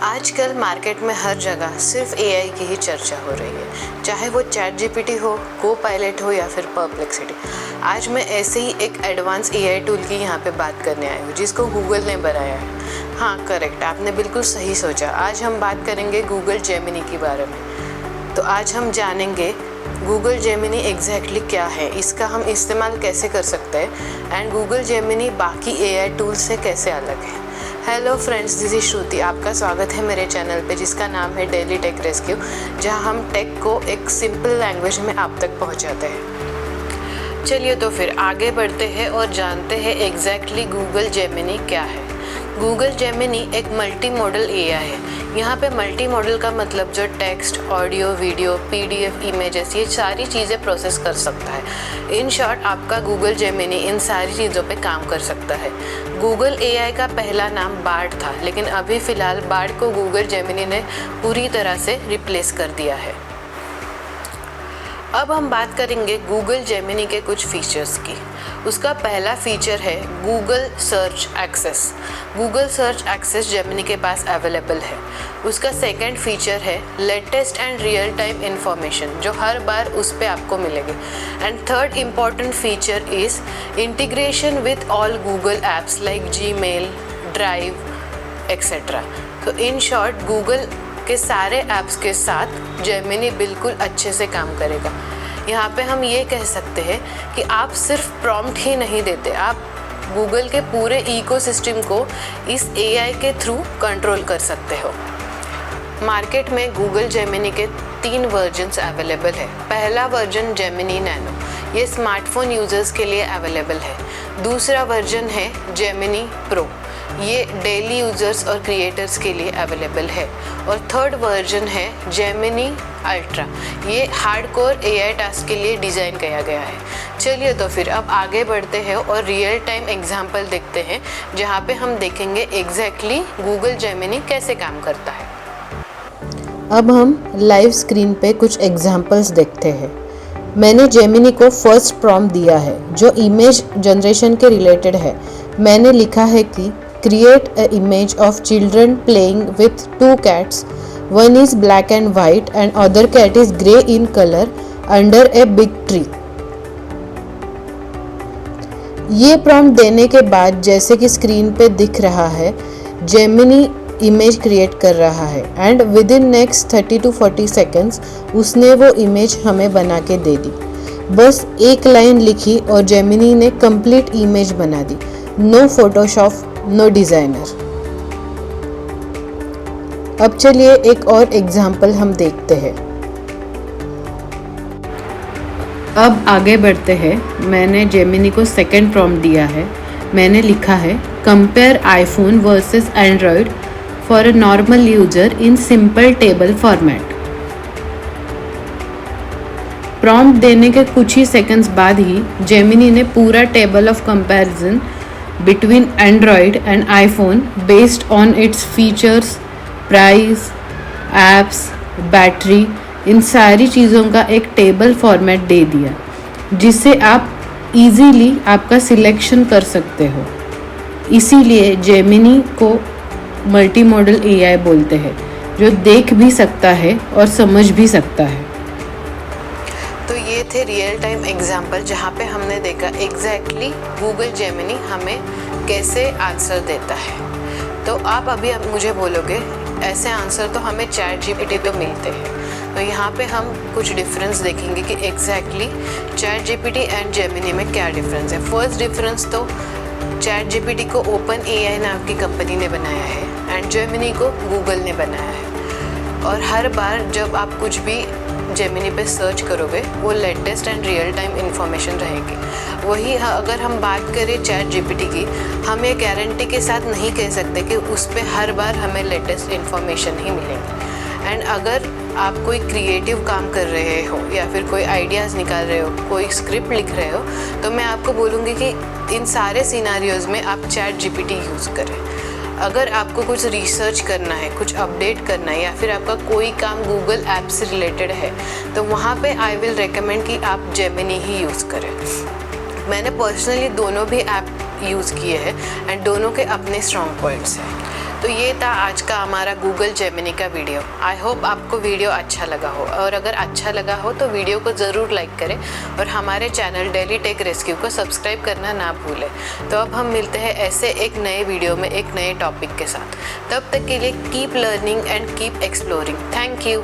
आजकल मार्केट में हर जगह सिर्फ एआई की ही चर्चा हो रही है, चाहे वो चैट जीपीटी हो, कोपायलट हो या फिर परप्लेक्सिटी। आज मैं ऐसे ही एक एडवांस एआई टूल की यहाँ पे बात करने आई हूँ जिसको गूगल ने बनाया है। हाँ करेक्ट, आपने बिल्कुल सही सोचा। आज हम बात करेंगे गूगल जेमिनी के बारे में। तो आज हम जानेंगे गूगल जेमिनी एग्जैक्टली क्या है, इसका हम इस्तेमाल कैसे कर सकते हैं एंड गूगल जेमिनी बाकी एआई टूल से कैसे अलग है। हेलो फ्रेंड्स, दिस इज श्रुति। आपका स्वागत है मेरे चैनल पे जिसका नाम है डेली टेक रेस्क्यू, जहां हम टेक को एक सिंपल लैंग्वेज में आप तक पहुंचाते हैं। चलिए तो फिर आगे बढ़ते हैं और जानते हैं एग्जैक्टली गूगल जेमिनी क्या है। गूगल जेमिनी एक मल्टी मॉडल एआई है। यहाँ पे मल्टी मॉडल का मतलब जो text, audio, video, PDF, images, ये सारी चीज़ें प्रोसेस कर सकता है। इन शॉर्ट आपका गूगल जेमिनी इन सारी चीज़ों पे काम कर सकता है। गूगल एआई का पहला नाम बार्ड था, लेकिन अभी फ़िलहाल बार्ड को गूगल जेमिनी ने पूरी तरह से रिप्लेस कर दिया है। अब हम बात करेंगे गूगल जेमिनी के कुछ फीचर्स की। उसका पहला फीचर है Google search access. Google search access Gemini के पास अवेलेबल है। उसका सेकंड फीचर है latest and real time information, जो हर बार उस पर आपको मिलेगी। And third important feature is integration with all Google apps like Gmail, drive etcetera. तो इन शॉर्ट गूगल के सारे ऐप्स के साथ जेमिनी बिल्कुल अच्छे से काम करेगा। यहाँ पे हम ये कह सकते हैं कि आप सिर्फ प्रॉम्प्ट ही नहीं देते, आप गूगल के पूरे इकोसिस्टम को इस एआई के थ्रू कंट्रोल कर सकते हो। मार्केट में गूगल जेमिनी के 3 वर्जन्स अवेलेबल है। पहला वर्जन जेमिनी नैनो, ये स्मार्टफोन यूज़र्स के लिए अवेलेबल है। दूसरा वर्जन है जेमिनी प्रो, ये डेली यूज़र्स और क्रिएटर्स के लिए अवेलेबल है। और थर्ड वर्जन है जेमिनी अल्ट्रा, ये हार्डकोर एआई टास्क के लिए डिज़ाइन किया गया है। चलिए तो फिर अब आगे बढ़ते हैं और रियल टाइम एग्जांपल देखते हैं, जहाँ पे हम देखेंगे एग्जैक्टली गूगल जेमिनी कैसे काम करता है। अब हम लाइव स्क्रीन पे कुछ एग्जांपल्स देखते हैं। मैंने जेमिनी को फर्स्ट प्रॉम्प्ट दिया है जो इमेज जनरेशन के रिलेटेड है। मैंने लिखा है कि create an image of children playing with 2 cats. One is black and white and other cat is grey in color under a big tree. ये प्रॉम्प्ट देने के बाद जैसे कि स्क्रीन पे दिख रहा है, जेमिनी इमेज क्रिएट कर रहा है and with in next 30 to 40 seconds उसने वो इमेज हमें बना के दे दी। बस एक लाइन लिखी और जेमिनी ने कंप्लीट इमेज बना दी। No Photoshop, no designer. अब चलिए एक और एग्जाम्पल हम देखते हैं। अब आगे बढ़ते हैं। मैंने जेमिनी को सेकंड प्रॉम्प्ट दिया है। मैंने लिखा है compare iPhone versus Android for a normal user in simple table format. Prompt देने के कुछ ही सेकंड्स बाद ही जेमिनी ने पूरा table of comparison between Android and iPhone based on its features, price, apps, battery, इन सारी चीज़ों का एक टेबल फॉर्मेट दे दिया जिससे आप इजीली आपका सिलेक्शन कर सकते हो। इसीलिए जेमिनी को मल्टी मॉडल एआई बोलते हैं, जो देख भी सकता है और समझ भी सकता है। तो ये थे रियल टाइम एग्जाम्पल जहाँ पे हमने देखा एग्जैक्टली गूगल जेमिनी हमें कैसे आंसर देता है। तो आप अभी मुझे बोलोगे ऐसे आंसर तो हमें चैट जीपीटी तो मिलते हैं। तो यहाँ पे हम कुछ डिफरेंस देखेंगे कि exactly chat GPT and Gemini में क्या डिफरेंस है। फर्स्ट डिफरेंस तो चैट जीपीटी को ओपन एआई नाम की कंपनी ने बनाया है एंड जेमिनी को गूगल ने बनाया है। और हर बार जब आप कुछ भी जेमिनी पे सर्च करोगे वो latest and real time information रहेगी। वही अगर हम बात करें चैट जीपीटी की, हम ये गारंटी के साथ नहीं कह सकते कि उस पर हर बार हमें लेटेस्ट इन्फॉर्मेशन ही मिलेगी। एंड अगर आप कोई क्रिएटिव काम कर रहे हो या फिर कोई आइडियाज़ निकाल रहे हो, कोई स्क्रिप्ट लिख रहे हो, तो मैं आपको बोलूँगी कि इन सारे सिनारियोज़ में आप चैट जीपीटी यूज़ करें। अगर आपको कुछ रिसर्च करना है, कुछ अपडेट करना है या फिर आपका कोई काम गूगल ऐप से रिलेटेड है, तो वहाँ पे आई विल रेकमेंड कि आप जेमिनी ही यूज़ करें। मैंने पर्सनली दोनों भी ऐप यूज़ किए हैं एंड दोनों के अपने स्ट्रॉन्ग पॉइंट्स हैं। तो ये था आज का हमारा गूगल जेमिनी का वीडियो। आई होप आपको वीडियो अच्छा लगा हो, और अगर अच्छा लगा हो तो वीडियो को ज़रूर लाइक करें और हमारे चैनल डेली टेक रेस्क्यू को सब्सक्राइब करना ना भूलें। तो अब हम मिलते हैं ऐसे एक नए वीडियो में एक नए टॉपिक के साथ। तब तक के लिए keep learning and keep exploring. Thank you.